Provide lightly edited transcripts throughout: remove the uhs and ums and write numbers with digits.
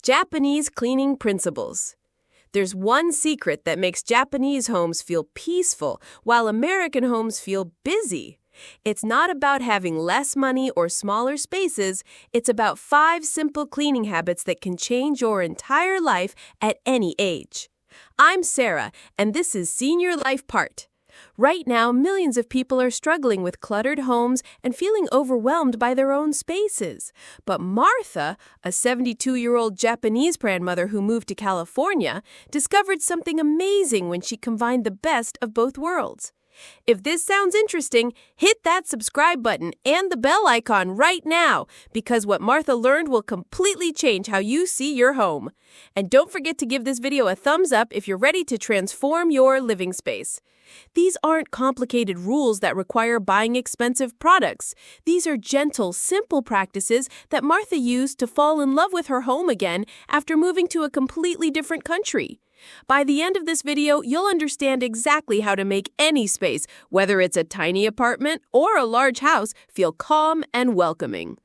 Japanese cleaning principles. There's one secret that makes Japanese homes feel peaceful while American homes feel busy. It's not about having less money or smaller spaces. It's about 5 simple cleaning habits that can change your entire life at any age. I'm Sarah, and this is Senior Life Part. Right now, millions of people are struggling with cluttered homes and feeling overwhelmed by their own spaces. But Martha, a 72-year-old Japanese grandmother who moved to California, discovered something amazing when she combined the best of both worlds. If this sounds interesting, hit that subscribe button and the bell icon right now, because what Martha learned will completely change how you see your home. And don't forget to give this video a thumbs up if you're ready to transform your living space. These aren't complicated rules that require buying expensive products. These are gentle, simple practices that Martha used to fall in love with her home again after moving to a completely different country. By the end of this video, you'll understand exactly how to make any space, whether it's a tiny apartment or a large house, feel calm and welcoming.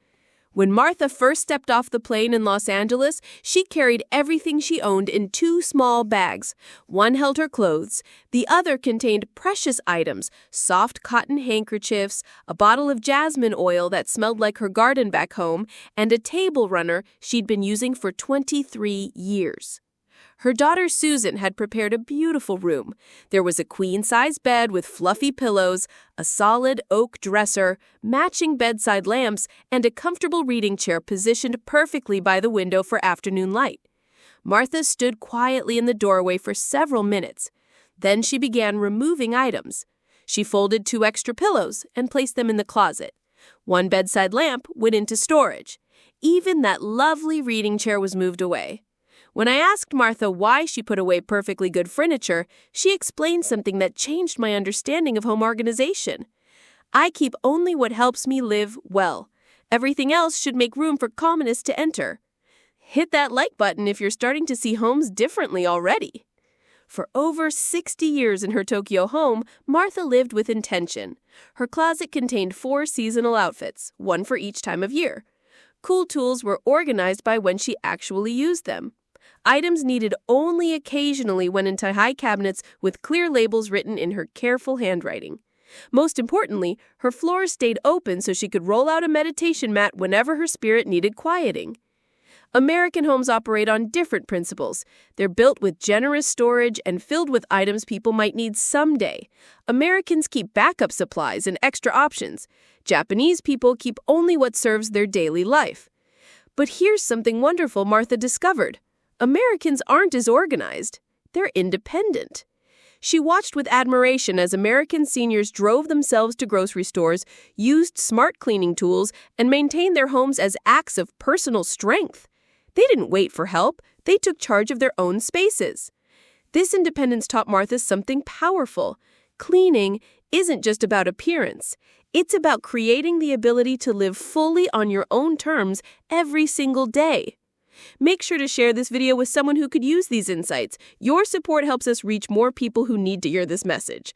When Martha first stepped off the plane in Los Angeles, she carried everything she owned in 2 small bags. One held her clothes, the other contained precious items, soft cotton handkerchiefs, a bottle of jasmine oil that smelled like her garden back home, and a table runner she'd been using for 23 years. Her daughter Susan had prepared a beautiful room. There was a queen-size bed with fluffy pillows, a solid oak dresser, matching bedside lamps, and a comfortable reading chair positioned perfectly by the window for afternoon light. Martha stood quietly in the doorway for several minutes. Then she began removing items. She folded 2 extra pillows and placed them in the closet. One bedside lamp went into storage. Even that lovely reading chair was moved away. When I asked Martha why she put away perfectly good furniture, she explained something that changed my understanding of home organization. I keep only what helps me live well. Everything else should make room for calmness to enter. Hit that like button if you're starting to see homes differently already. For over 60 years in her Tokyo home, Martha lived with intention. Her closet contained 4 seasonal outfits, 1 for each time of year. Cool tools were organized by when she actually used them. Items needed only occasionally went into high cabinets with clear labels written in her careful handwriting. Most importantly, her floors stayed open so she could roll out a meditation mat whenever her spirit needed quieting. American homes operate on different principles. They're built with generous storage and filled with items people might need someday. Americans keep backup supplies and extra options. Japanese people keep only what serves their daily life. But here's something wonderful Martha discovered. Americans aren't as organized. They're independent. She watched with admiration as American seniors drove themselves to grocery stores, used smart cleaning tools, and maintained their homes as acts of personal strength. They didn't wait for help. They took charge of their own spaces. This independence taught Martha something powerful. Cleaning isn't just about appearance. It's about creating the ability to live fully on your own terms every single day. Make sure to share this video with someone who could use these insights. Your support helps us reach more people who need to hear this message.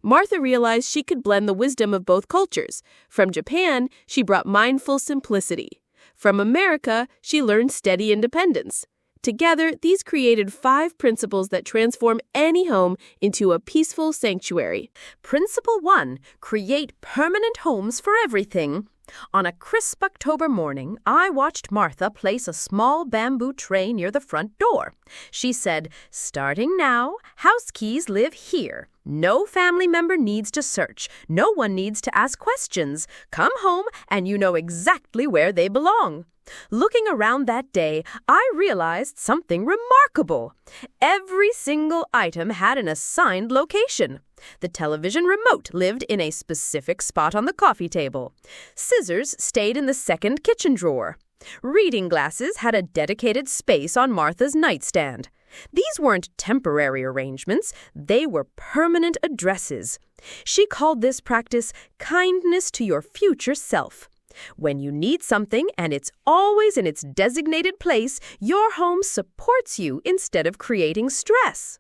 Martha realized she could blend the wisdom of both cultures. From Japan, she brought mindful simplicity. From America, she learned steady independence. Together, these created 5 principles that transform any home into a peaceful sanctuary. Principle 1. Create permanent homes for everything. On a crisp October morning, I watched Martha place a small bamboo tray near the front door. She said, "Starting now, house keys live here. No family member needs to search. No one needs to ask questions. Come home and you know exactly where they belong." Looking around that day, I realized something remarkable. Every single item had an assigned location. The television remote lived in a specific spot on the coffee table. Scissors stayed in the second kitchen drawer. Reading glasses had a dedicated space on Martha's nightstand. These weren't temporary arrangements. They were permanent addresses. She called this practice kindness to your future self. When you need something and it's always in its designated place, your home supports you instead of creating stress.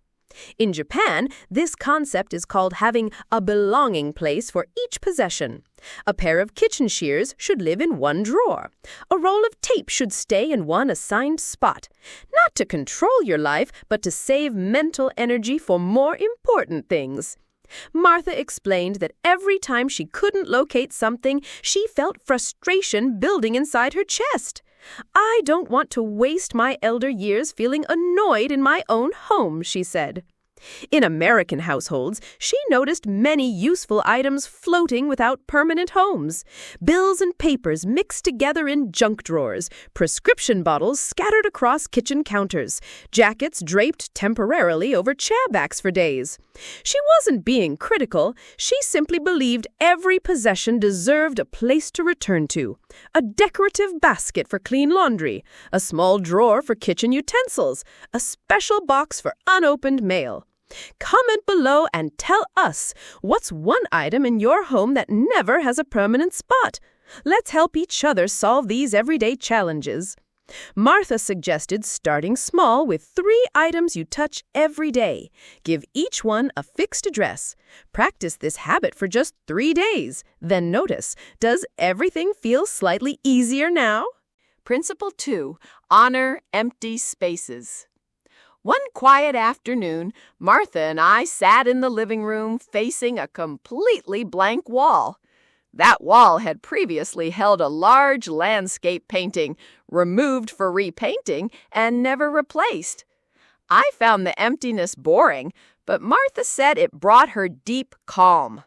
In Japan, this concept is called having a belonging place for each possession. A pair of kitchen shears should live in one drawer. A roll of tape should stay in one assigned spot. Not to control your life, but to save mental energy for more important things. Martha explained that every time she couldn't locate something, she felt frustration building inside her chest. "I don't want to waste my elder years feeling annoyed in my own home," she said. In American households, she noticed many useful items floating without permanent homes. Bills and papers mixed together in junk drawers, prescription bottles scattered across kitchen counters, jackets draped temporarily over chair backs for days. She wasn't being critical. She simply believed every possession deserved a place to return to. A decorative basket for clean laundry, a small drawer for kitchen utensils, a special box for unopened mail. Comment below and tell us, what's one item in your home that never has a permanent spot? Let's help each other solve these everyday challenges. Martha suggested starting small with 3 items you touch every day. Give each one a fixed address. Practice this habit for just 3 days. Then notice, does everything feel slightly easier now? Principle 2. Honor empty spaces. One quiet afternoon, Martha and I sat in the living room facing a completely blank wall. That wall had previously held a large landscape painting, removed for repainting and never replaced. I found the emptiness boring, but Martha said it brought her deep calm.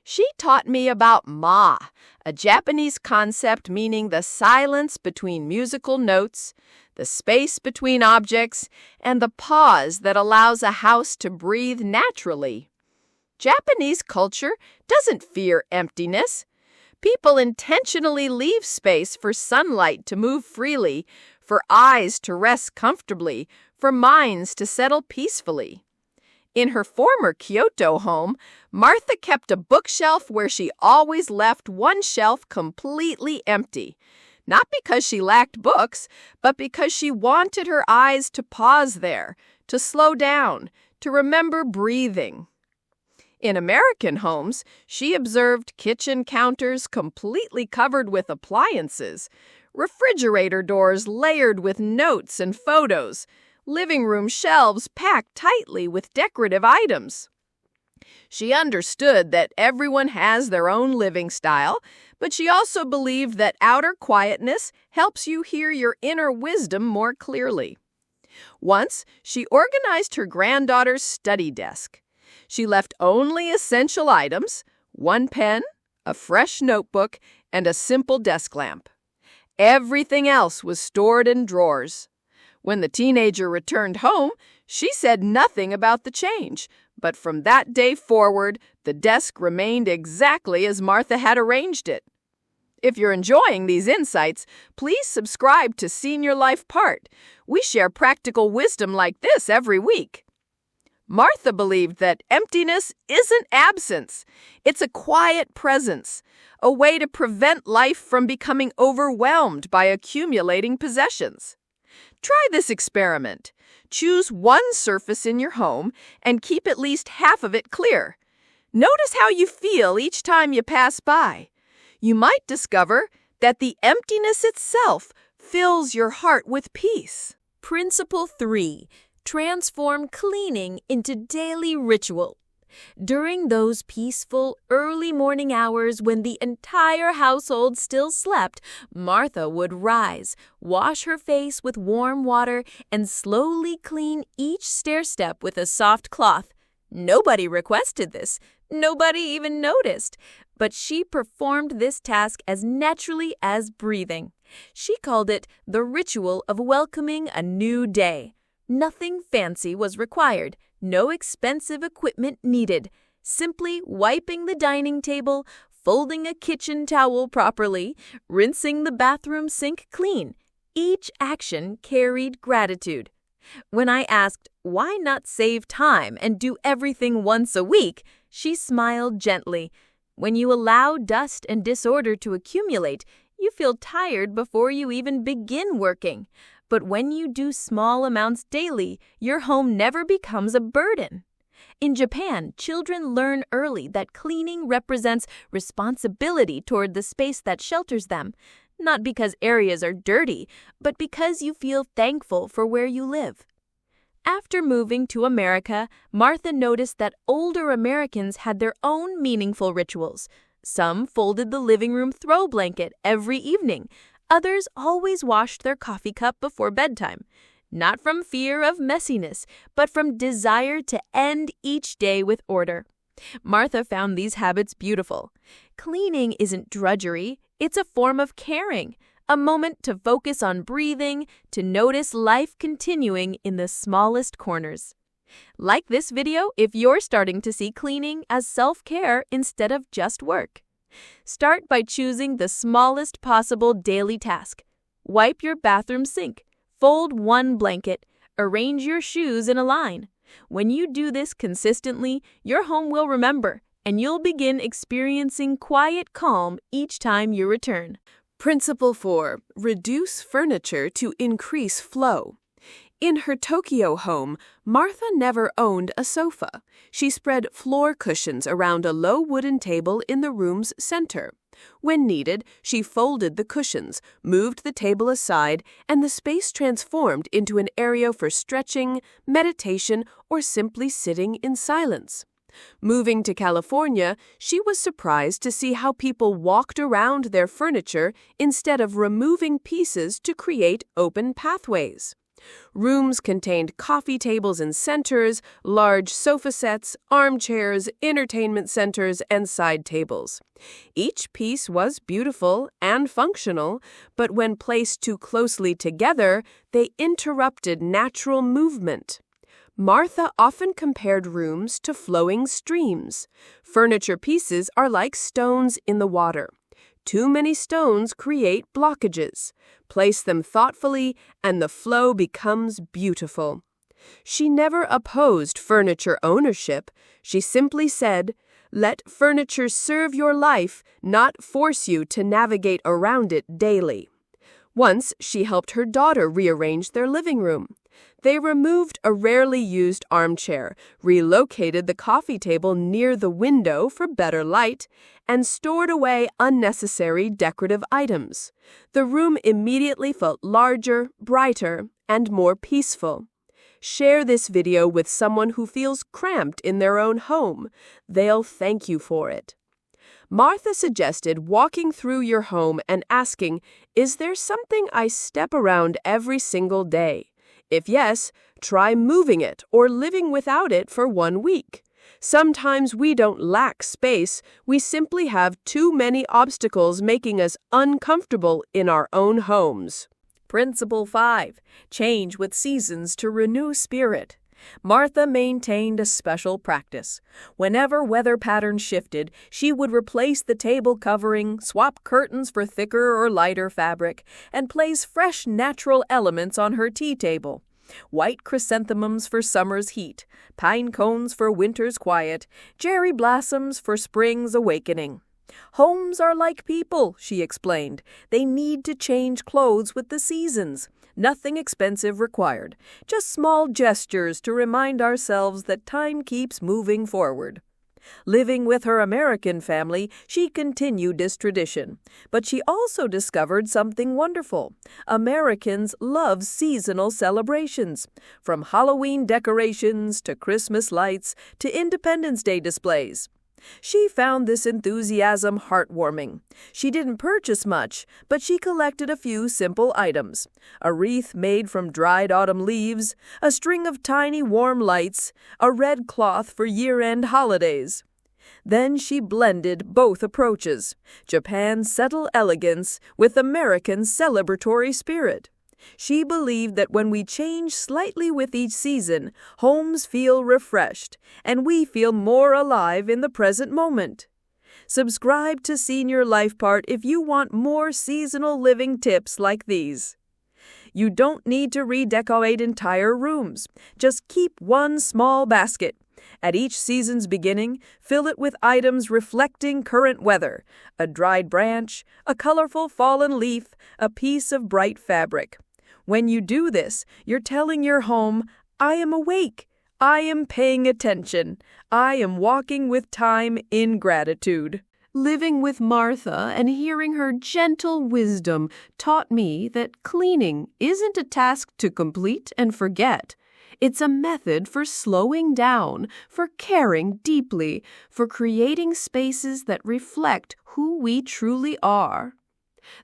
She taught me about ma, a Japanese concept meaning the silence between musical notes, the space between objects, and the pause that allows a house to breathe naturally. Japanese culture doesn't fear emptiness. People intentionally leave space for sunlight to move freely, for eyes to rest comfortably, for minds to settle peacefully. In her former Kyoto home, Martha kept a bookshelf where she always left one shelf completely empty. Not because she lacked books, but because she wanted her eyes to pause there, to slow down, to remember breathing. In American homes, she observed kitchen counters completely covered with appliances, refrigerator doors layered with notes and photos, living room shelves packed tightly with decorative items. She understood that everyone has their own living style, but she also believed that outer quietness helps you hear your inner wisdom more clearly. Once, she organized her granddaughter's study desk. She left only essential items, one pen, a fresh notebook, and a simple desk lamp. Everything else was stored in drawers. When the teenager returned home, she said nothing about the change, but from that day forward, the desk remained exactly as Martha had arranged it. If you're enjoying these insights, please subscribe to Senior Life Part. We share practical wisdom like this every week. Martha believed that emptiness isn't absence. It's a quiet presence, a way to prevent life from becoming overwhelmed by accumulating possessions. Try this experiment. Choose one surface in your home and keep at least half of it clear. Notice how you feel each time you pass by. You might discover that the emptiness itself fills your heart with peace. Principle 3. Transform cleaning into daily ritual. During those peaceful early morning hours when the entire household still slept, Martha would rise, wash her face with warm water, and slowly clean each stair-step with a soft cloth. Nobody requested this. Nobody even noticed. But she performed this task as naturally as breathing. She called it the ritual of welcoming a new day. Nothing fancy was required. No expensive equipment needed. Simply wiping the dining table, folding a kitchen towel properly, rinsing the bathroom sink clean. Each action carried gratitude. When I asked, why not save time and do everything once a week, she smiled gently. When you allow dust and disorder to accumulate, you feel tired before you even begin working. But when you do small amounts daily, your home never becomes a burden. In Japan, children learn early that cleaning represents responsibility toward the space that shelters them, not because areas are dirty, but because you feel thankful for where you live. After moving to America, Martha noticed that older Americans had their own meaningful rituals. Some folded the living room throw blanket every evening. Others always washed their coffee cup before bedtime. Not from fear of messiness, but from desire to end each day with order. Martha found these habits beautiful. Cleaning isn't drudgery, it's a form of caring, a moment to focus on breathing, to notice life continuing in the smallest corners. Like this video if you're starting to see cleaning as self-care instead of just work. Start by choosing the smallest possible daily task. Wipe your bathroom sink. Fold one blanket. Arrange your shoes in a line. When you do this consistently, your home will remember, and you'll begin experiencing quiet calm each time you return. Principle 4. Reduce furniture to increase flow. In her Tokyo home, Martha never owned a sofa. She spread floor cushions around a low wooden table in the room's center. When needed, she folded the cushions, moved the table aside, and the space transformed into an area for stretching, meditation, or simply sitting in silence. Moving to California, she was surprised to see how people walked around their furniture instead of removing pieces to create open pathways. Rooms contained coffee tables in centers, large sofa sets, armchairs, entertainment centers, and side tables. Each piece was beautiful and functional, but when placed too closely together, they interrupted natural movement. Martha often compared rooms to flowing streams. Furniture pieces are like stones in the water. Too many stones create blockages. Place them thoughtfully, and the flow becomes beautiful. She never opposed furniture ownership. She simply said, "Let furniture serve your life, not force you to navigate around it daily." Once, she helped her daughter rearrange their living room. They removed a rarely used armchair, relocated the coffee table near the window for better light, and stored away unnecessary decorative items. The room immediately felt larger, brighter, and more peaceful. Share this video with someone who feels cramped in their own home. They'll thank you for it. Martha suggested walking through your home and asking, "Is there something I step around every single day? If yes, try moving it or living without it for 1 week." Sometimes we don't lack space, we simply have too many obstacles making us uncomfortable in our own homes. Principle 5. Change with seasons to renew spirit. Martha maintained a special practice. Whenever weather patterns shifted, she would replace the table covering, swap curtains for thicker or lighter fabric, and place fresh natural elements on her tea table. White chrysanthemums for summer's heat, pine cones for winter's quiet, cherry blossoms for spring's awakening. Homes are like people, she explained. They need to change clothes with the seasons. Nothing expensive required, just small gestures to remind ourselves that time keeps moving forward. Living with her American family, she continued this tradition. But she also discovered something wonderful. Americans love seasonal celebrations. From Halloween decorations to Christmas lights to Independence Day displays. She found this enthusiasm heartwarming. She didn't purchase much, but she collected a few simple items. A wreath made from dried autumn leaves, a string of tiny warm lights, a red cloth for year-end holidays. Then she blended both approaches, Japan's subtle elegance with American celebratory spirit. She believed that when we change slightly with each season, homes feel refreshed, and we feel more alive in the present moment. Subscribe to Senior Life Part if you want more seasonal living tips like these. You don't need to redecorate entire rooms. Just keep one small basket. At each season's beginning, fill it with items reflecting current weather, a dried branch, a colorful fallen leaf, a piece of bright fabric. When you do this, you're telling your home, I am awake. I am paying attention. I am walking with time in gratitude. Living with Martha and hearing her gentle wisdom taught me that cleaning isn't a task to complete and forget. It's a method for slowing down, for caring deeply, for creating spaces that reflect who we truly are.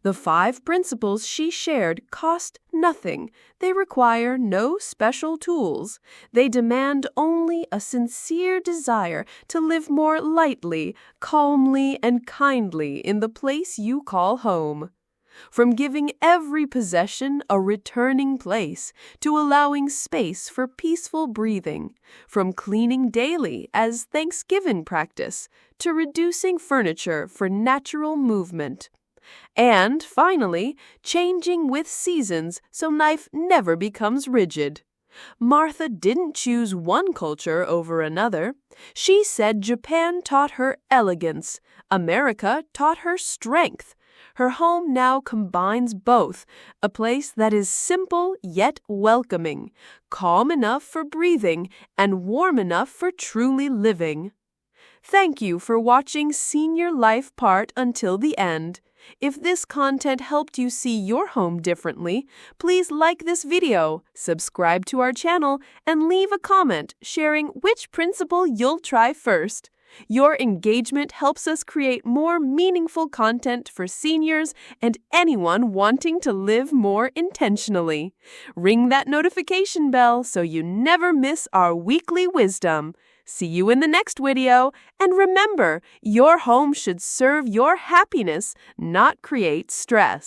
The 5 principles she shared cost nothing. They require no special tools. They demand only a sincere desire to live more lightly, calmly, and kindly in the place you call home. From giving every possession a returning place to allowing space for peaceful breathing, from cleaning daily as Thanksgiving practice to reducing furniture for natural movement. And, finally, changing with seasons so life never becomes rigid. Martha didn't choose one culture over another. She said Japan taught her elegance. America taught her strength. Her home now combines both, a place that is simple yet welcoming, calm enough for breathing, and warm enough for truly living. Thank you for watching Senior Life Part until the end. If this content helped you see your home differently, please like this video, subscribe to our channel, and leave a comment sharing which principle you'll try first. Your engagement helps us create more meaningful content for seniors and anyone wanting to live more intentionally. Ring that notification bell so you never miss our weekly wisdom. See you in the next video, and remember, your home should serve your happiness, not create stress.